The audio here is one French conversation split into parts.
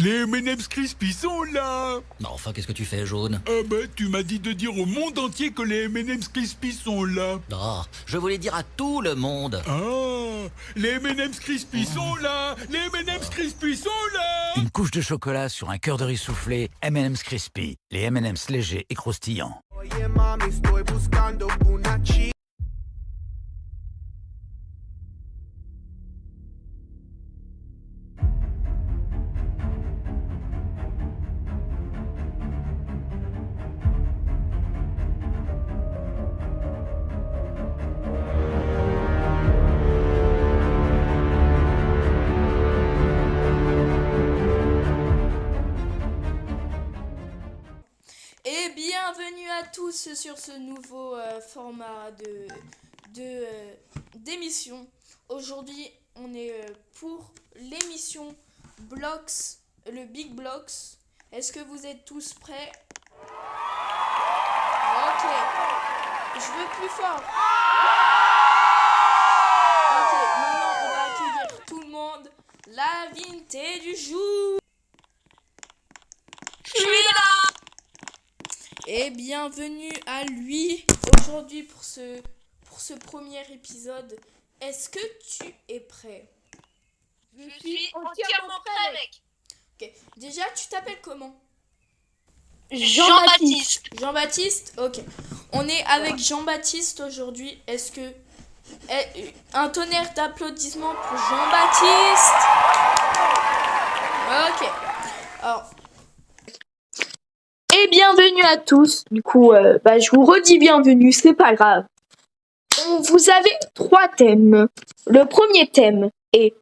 Les M&M's Crispy sont là. Non, enfin, qu'est-ce que tu fais, jaune? Ah bah, tu m'as dit de dire au monde entier que les M&M's Crispy sont là. Oh, je voulais dire à tout le monde. Ah, les M&M's Crispy sont là. Les M&M's Crispy sont là. Une couche de chocolat sur un cœur de riz soufflé, M&M's Crispy. Les M&M's légers et croustillants. Et bienvenue à tous sur ce nouveau format d'émission. Aujourd'hui, on est pour l'émission Blox, le Big Blox. Est-ce que vous êtes tous prêts? Ok. Je veux plus fort. Ok, maintenant on va accueillir tout le monde. L'invité du jour. Je suis là. Et bienvenue à lui aujourd'hui pour ce premier épisode. Est-ce que tu es prêt? Je suis entièrement prêt, mec. Ok. Déjà, tu t'appelles comment? Jean-Baptiste. Jean-Baptiste? Ok. On est avec Jean-Baptiste aujourd'hui. Est-ce que... un tonnerre d'applaudissements pour Jean-Baptiste. Ok. Alors... Et bienvenue à tous. Du coup, je vous redis bienvenue, c'est pas grave. Vous avez 3 thèmes. Le premier thème est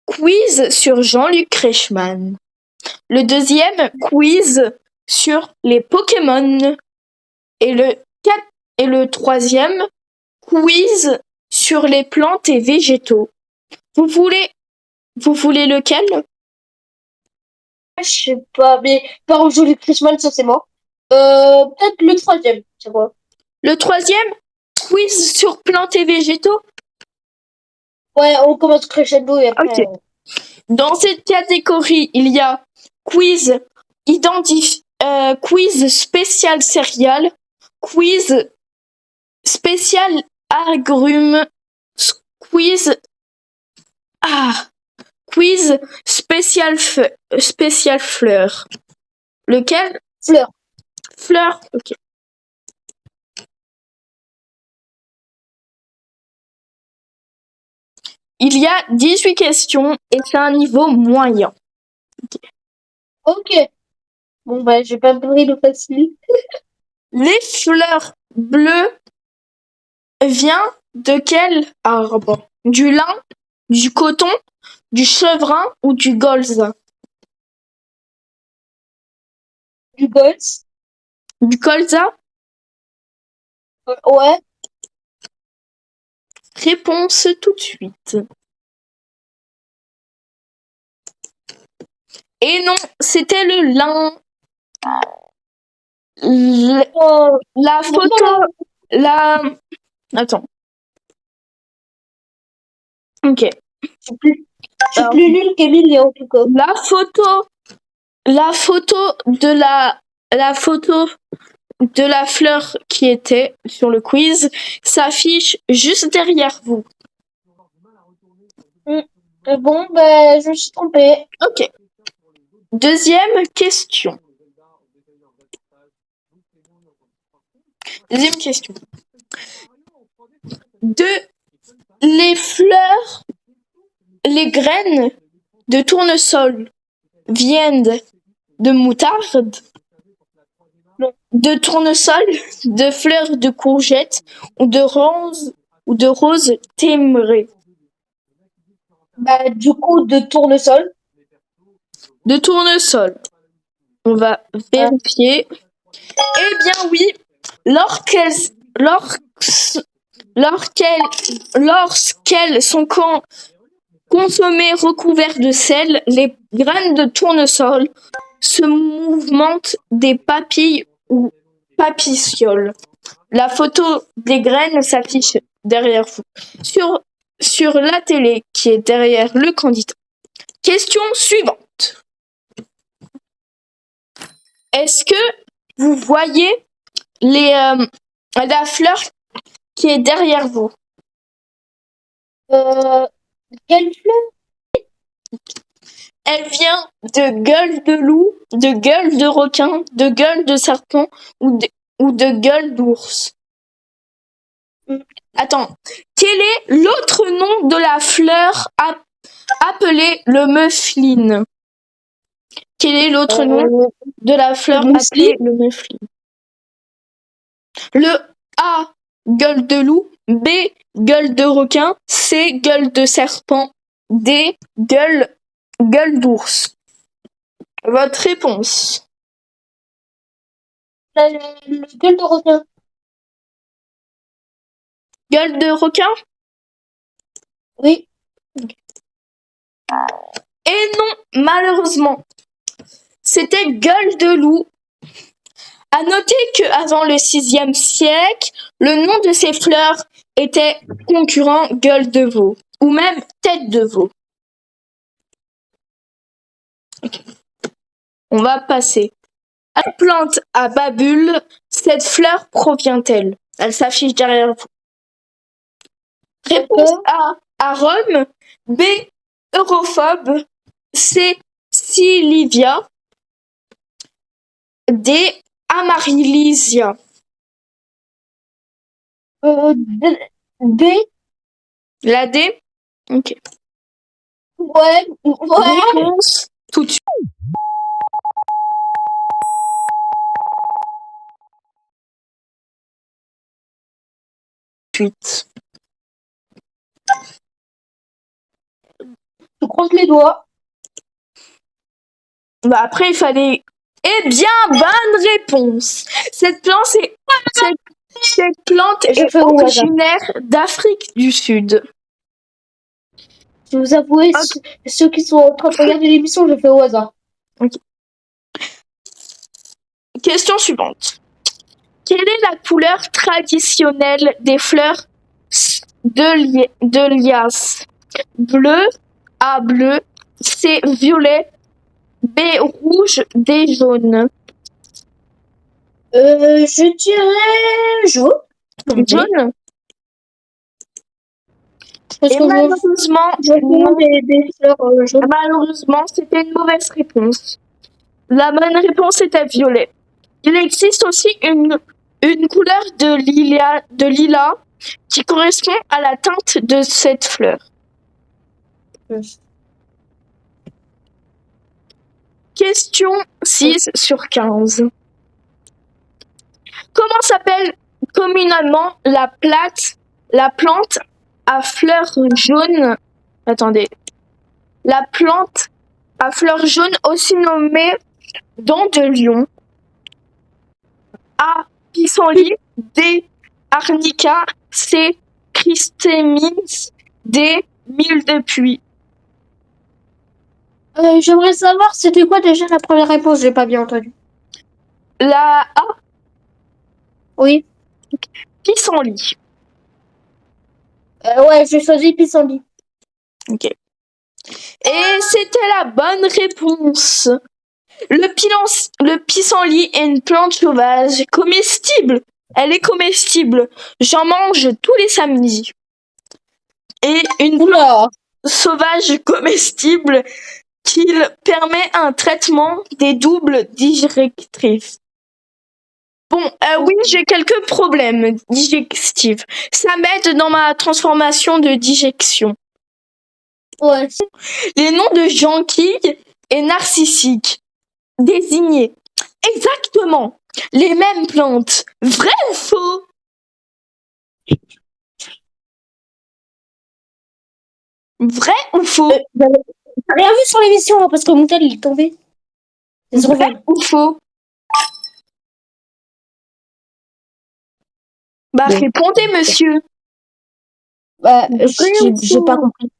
quiz sur Jean-Luc Reichmann. Le deuxième, quiz sur les Pokémon. Et le troisième, quiz sur les plantes et végétaux. Vous voulez lequel? Je sais pas, mais par aujourd'hui Christmas, ça c'est mort. Peut-être le troisième, c'est quoi? Le troisième, quiz sur plantes et végétaux. Ouais, on commence crescendo et après... Ok. Dans cette catégorie, il y a quiz quiz spécial céréales, quiz spécial agrumes, quiz spécial fleurs. Lequel? Fleurs. Fleurs, ok. Il y a 18 questions et c'est un niveau moyen. Ok. Bon, j'ai pas pris le facile. Les fleurs bleues viennent de quel arbre? Du lin, du coton, du chevrin ou du colza? Du golf. Du colza? Ouais. Réponse tout de suite. Et non, c'était le lin. La photo... Attends. Ok. Je suis plus nulle qu'Emile, en tout cas. La photo de la fleur qui était sur le quiz s'affiche juste derrière vous. Bon, je me suis trompée. Ok. Deuxième question. Les graines de tournesol viennent de moutarde, de tournesol, de fleurs de courgette ou de rose témérée. Du coup, de tournesol. De tournesol. On va vérifier. Eh bien oui, lorsqu'elles sont consommées recouvertes de sel, les graines de tournesol se mouvementent des papilles ou papilloles. La photo des graines s'affiche derrière vous. Sur la télé qui est derrière le candidat. Question suivante. Est-ce que vous voyez la fleur qui est derrière vous? Quelle fleur? Elle vient de gueule de loup, de gueule de requin, de gueule de serpent ou de gueule d'ours. Attends, quel est l'autre nom de la fleur appelée le mufflin? Quel est l'autre nom de la fleur le appelée le mufflin? Le A, gueule de loup, B, gueule de requin, C, gueule de serpent, D, gueule d'ours. Votre réponse? Le gueule de requin. Gueule de requin? Oui. Et non, malheureusement, c'était gueule de loup. À noter qu'avant le VIe siècle, le nom de ces fleurs était concurrent gueule de veau, ou même tête de veau. Okay. On va passer. À la plante à babule, cette fleur provient-elle? Elle s'affiche derrière vous. Réponse A, arôme. B, europhobe. C, silivia. D, amaryllis. D. La D? Ok. Ouais. Réponse tout de suite. Je croise les doigts. Bah après, il fallait... Eh bien, bonne réponse. Cette plante est originaire d'Afrique du Sud. Je vais vous avouer, ceux qui sont en train de regarder l'émission, je fais au hasard. Okay. Question suivante. Quelle est la couleur traditionnelle des fleurs de lias? Bleu, A bleu, C violet, B rouge, D jaune. Je dirais jaune. Jaune? Parce Et que malheureusement, c'était une mauvaise réponse. La bonne réponse était violet. Il existe aussi une couleur de lilas qui correspond à la teinte de cette fleur. Question 6 sur 15. Comment s'appelle communément la plante à fleurs jaunes? Attendez. La plante à fleurs jaunes, aussi nommée dent de lion. A, pissenlit. D, arnica. C, christémine. D, mille de puits. J'aimerais savoir, c'était quoi déjà la première réponse? J'ai pas bien entendu. La A, Oui. pissenlit. Ouais, j'ai choisi pissenlit. Ok. Et c'était la bonne réponse. Le pissenlit est une plante sauvage comestible. Elle est comestible. J'en mange tous les samedis. Et une plante sauvage comestible qui permet un traitement des doubles digestifs. Bon, oui, j'ai quelques problèmes digestifs. Ça m'aide dans ma transformation de digestion. Ouais. Les noms de jonquilles et narcissiques désignaient exactement les mêmes plantes. Vrai ou faux? Vrai ou faux? T'as rien vu sur l'émission, hein, parce que mon tel il est tombé. Vrai ou faux? Bah, bon. Répondez, monsieur. Bah, j'ai pas compris.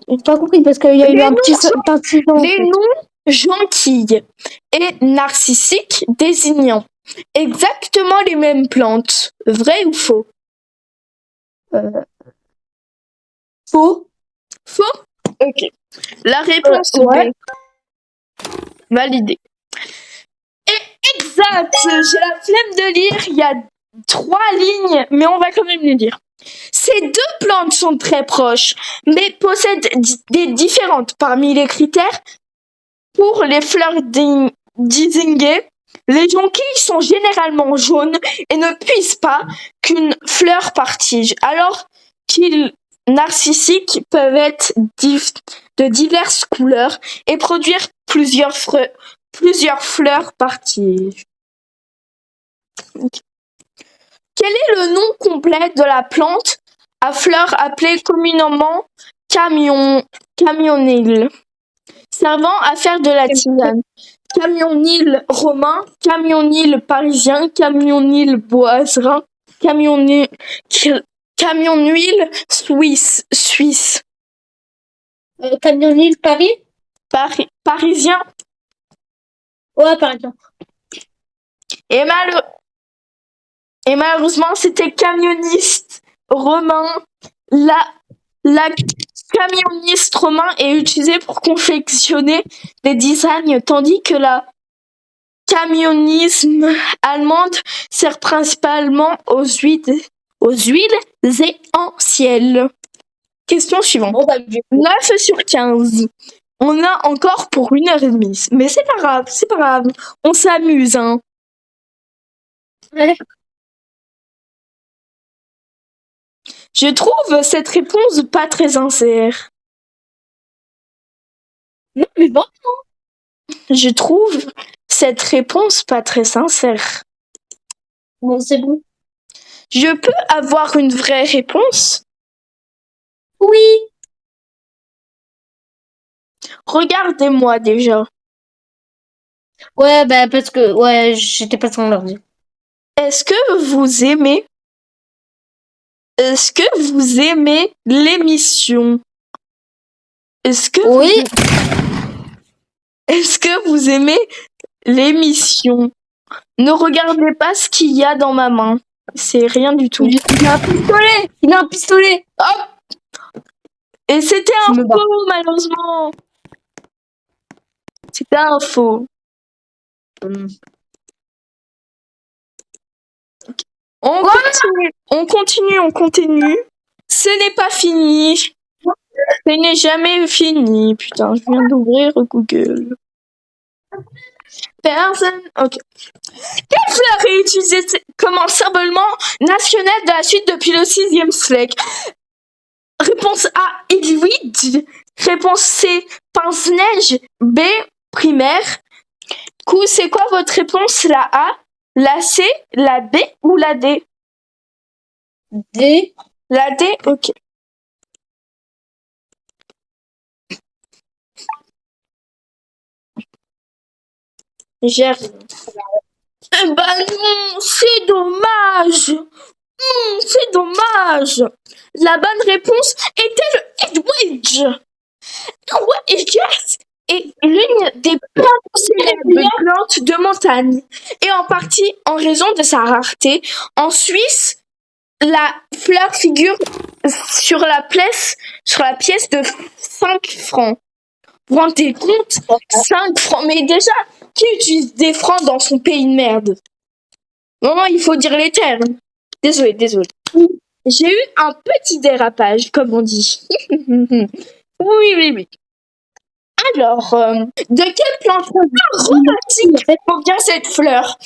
J'ai pas compris parce qu'il y a eu un petit incident. Les noms jonquilles et narcissiques désignant exactement les mêmes plantes. Vrai ou faux? Faux. Faux? Ok. La réponse Ouais. B. Validée. Et exact. J'ai la flemme de lire. Il y a 3 lignes, mais on va quand même les lire. Ces deux plantes sont très proches, mais possèdent des différentes. Parmi les critères, pour les fleurs désignées, les jonquilles sont généralement jaunes et ne puissent pas qu'une fleur par tige, alors qu'ils narcissiques peuvent être de diverses couleurs et produire plusieurs fleurs par tige. Quel est le nom complet de la plante à fleurs appelée communément camionille, servant à faire de la tisane? Camionille romain, camionille parisien, camionille boiserin, camionille suisse. Camionille Paris? Parisien. Ouais, par exemple. Et malheureusement, c'était camioniste romain. La camioniste romain est utilisée pour confectionner des designs, tandis que la camionnisme allemande sert principalement aux huiles essentielles. Question suivante. Bon, bah, 9 sur 15. On a encore pour 1h30. Mais c'est pas grave, c'est pas grave. On s'amuse, hein. ouais. Je trouve cette réponse pas très sincère. Non, mais bon. Je trouve cette réponse pas très sincère. Bon, c'est bon. Je peux avoir une vraie réponse? Oui. Regardez-moi déjà. Ouais, bah, parce que, ouais, j'étais pas sur l'ordi. Est-ce que vous aimez l'émission? Est-ce que Oui. Est-ce que vous aimez l'émission? Ne regardez pas ce qu'il y a dans ma main. C'est rien du tout. Il a un pistolet. Il a un pistolet. Et c'était un Je me bats. faux, malheureusement. C'était un faux. On continue. Ce n'est pas fini. Ce n'est jamais fini. Putain, je viens d'ouvrir Google. Personne. Ok. Quelle fleur est utilisée comme un symbole national de la Suisse depuis le 6e siècle? Réponse A, aiguille. Réponse C, pince-neige. B, primaire. C'est quoi votre réponse? La A, la C, la B ou la D? D. La D, ok. J'ai rien. Eh ben non, c'est dommage. C'est dommage. La bonne réponse était le Edwidge. Edwidge est l'une des plus célèbres plantes de montagne, et en partie en raison de sa rareté. En Suisse, la fleur figure sur la pièce de 5 francs. Vous vous rendez compte? 5 francs. Mais déjà, qui utilise des francs dans son pays de merde? Non, il faut dire les termes. Désolé. J'ai eu un petit dérapage, comme on dit. Oui. Alors, de quelle plante aromatique provient cette fleur?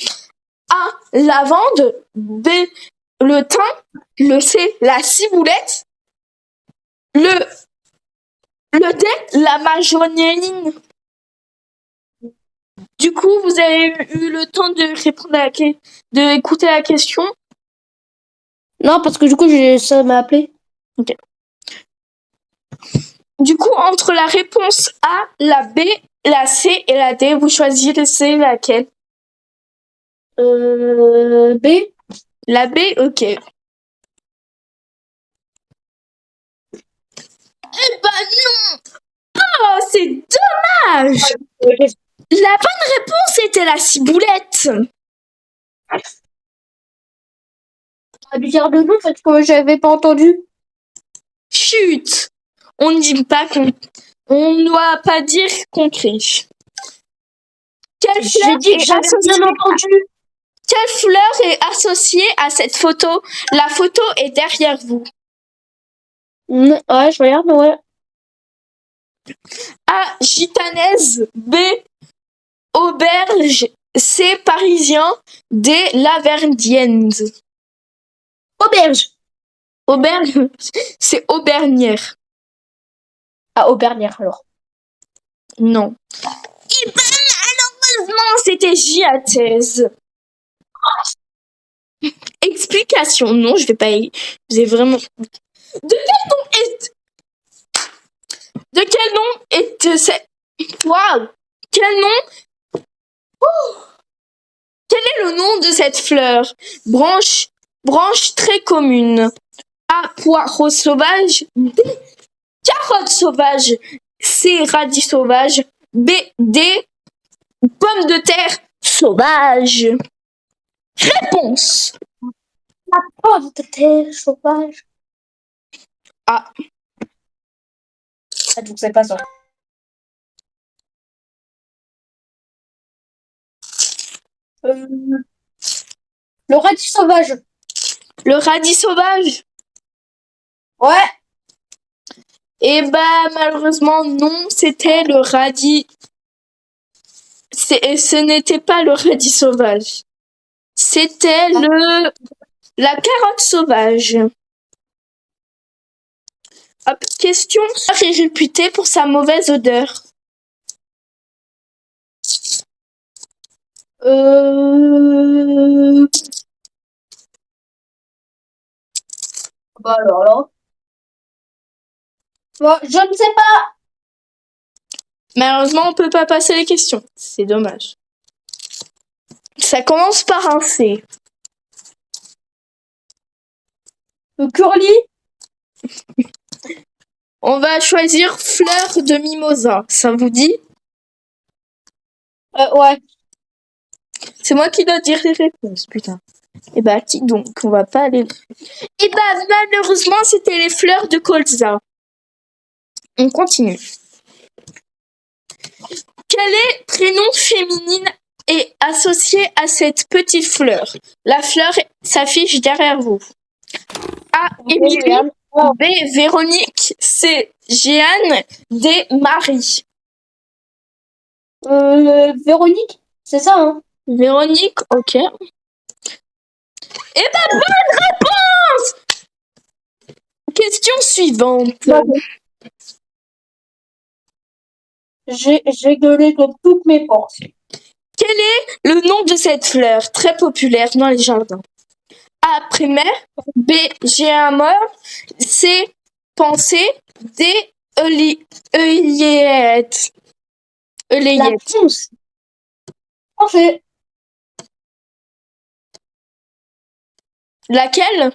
A, lavande. B, le thym. Le C, la ciboulette. Le D, la majonéline. Du coup, vous avez eu le temps de répondre de écouter la question? Non, parce que du coup, ça m'a appelé. Ok. Du coup, entre la réponse A, la B, la C et la D, vous choisissez laquelle? B. La B, ok. Eh ben non! Oh, c'est dommage! La bonne réponse était la ciboulette. T'as dû dire le nom, en fait, que j'avais pas entendu. Chut! On ne dit pas qu'on... On ne doit pas dire qu'on triche. Quelle fleur J'ai dit que est j'avais associée bien entendu. Quelle fleur est associée à cette photo? La photo est derrière vous. Ouais, je regarde, ouais. A. Gitanaise. B. Auberge. C. Parisien. D. Laverdienne. Auberge. Auberge, c'est Aubernière. Ah, Aubernière, alors. Non. Et ben, malheureusement, c'était Giathèse. Explication. Non, je vais pas y... Vous avez vraiment... De quel nom est cette... Waouh! Quel nom... Oh. Quel est le nom de cette fleur? Branche très commune. A. Poireau sauvage. B. Carotte sauvage. C. Radis sauvage. B. D. Pomme de terre sauvage. Réponse. Pomme de terre sauvage. Ah. Ah, donc c'est pas ça. Le radis sauvage. Le radis sauvage. Ouais. Eh ben, malheureusement, non, c'était le radis. Ce n'était pas le radis sauvage. C'était la carotte sauvage. Hop, question. Est réputée pour sa mauvaise odeur. Bah alors là. Bon, je ne sais pas. Malheureusement, on peut pas passer les questions. C'est dommage. Ça commence par un C. Le curly. On va choisir fleur de mimosa. Ça vous dit? Ouais. C'est moi qui dois dire les réponses, putain. Eh bah, qui donc? On va pas aller... Eh bah, malheureusement, c'était les fleurs de colza. On continue. Quel est prénom féminine est associé à cette petite fleur? La fleur s'affiche derrière vous. A. Émilie. B. Véronique. C. Jeanne. D. Marie. Véronique, c'est ça, hein? Véronique, ok. Eh ben, bonne réponse! Question suivante. J'ai gueulé de toutes mes forces. Quel est le nom de cette fleur très populaire dans les jardins? A. Primaire. B. Géamore. C. Pensée. D. Œillette. La pousse. Parfait. Laquelle?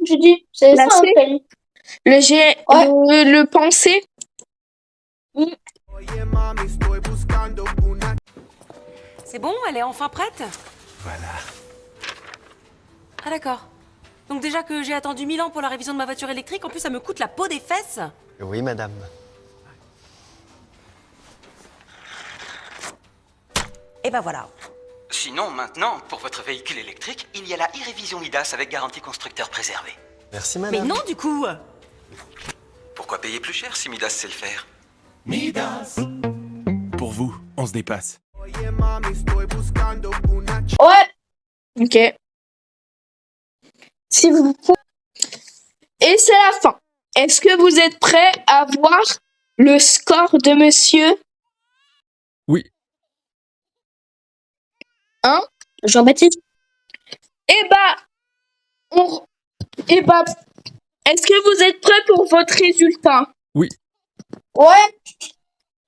Je dis, c'est La ça, C. hein, Le G. Ouais. Le pensée. C'est bon, elle est enfin prête? Voilà. Ah d'accord. Donc déjà que j'ai attendu 1000 ans pour la révision de ma voiture électrique, en plus ça me coûte la peau des fesses? Oui, madame. Et ben voilà. Sinon, maintenant, pour votre véhicule électrique, il y a la e-révision Midas avec garantie constructeur préservée. Merci, Mais madame. non du coup. Pourquoi payer plus cher si Midas sait le faire? Midas. Pour vous, on se dépasse. Ouais. Ok. Si vous... Et c'est la fin. Est-ce que vous êtes prêts à voir le score de monsieur? Oui. Hein? Jean-Baptiste. Eh bah, est-ce que vous êtes prêts pour votre résultat? Oui. Ouais.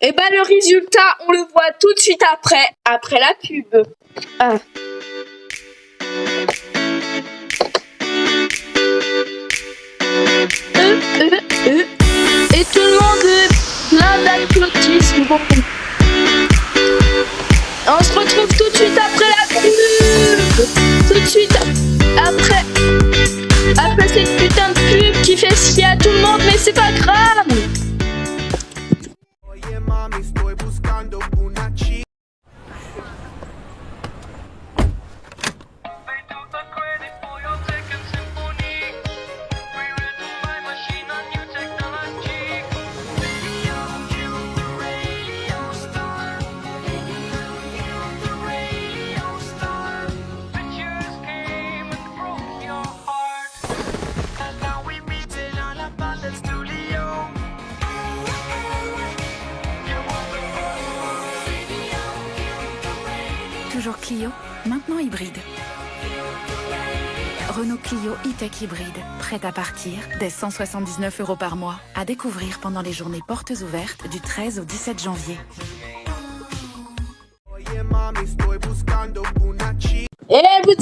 Eh bah, le résultat, on le voit tout de suite après la pub. Ah. Et tout le monde plein d'applaudissements. Beaucoup. On se retrouve tout de suite après la pub. Tout de suite après cette putain de pub qui fait chier à tout le monde, mais c'est pas grave. Toujours Clio, maintenant hybride. Renault Clio e-Tech hybride, prête à partir dès 179 € par mois, à découvrir pendant les journées portes ouvertes du 13 au 17 janvier. Et vous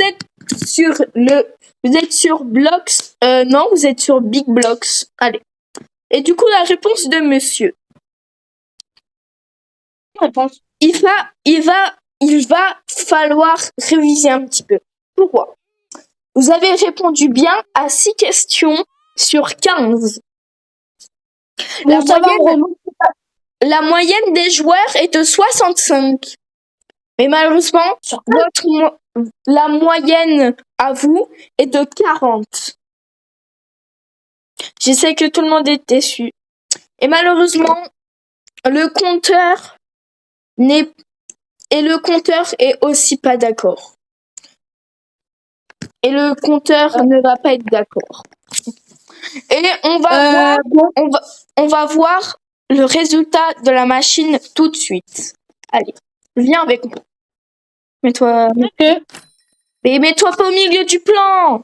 êtes sur Blox, non, vous êtes sur Big Blox. Allez. Et du coup, la réponse de monsieur. Réponse. Il va falloir réviser un petit peu. Pourquoi? Vous avez répondu bien à 6 questions sur 15. Bon, ça va, Renaud. La moyenne des joueurs est de 65. Mais malheureusement, la moyenne à vous est de 40. Je sais que tout le monde est déçu. Et malheureusement, le compteur est aussi pas d'accord. Et le compteur ne va pas être d'accord. Et on va voir le résultat de la machine tout de suite. Allez, viens avec moi. Mets-toi. Ok. Mais mets-toi pas au milieu du plan.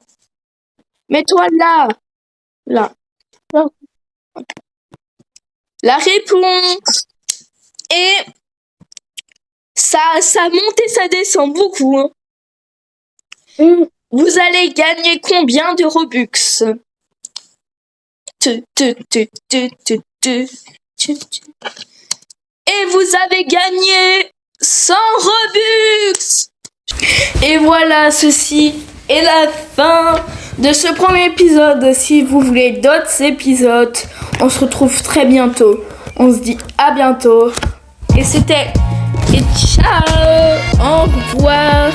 Mets-toi là. Là. La réponse est ça monte et ça descend beaucoup. Hein. Vous allez gagner combien de Robux? Et vous avez gagné 100 Robux. Et voilà, ceci est la fin de ce premier épisode. Si vous voulez d'autres épisodes, on se retrouve très bientôt. On se dit à bientôt. Et c'était... Et ciao. Au revoir.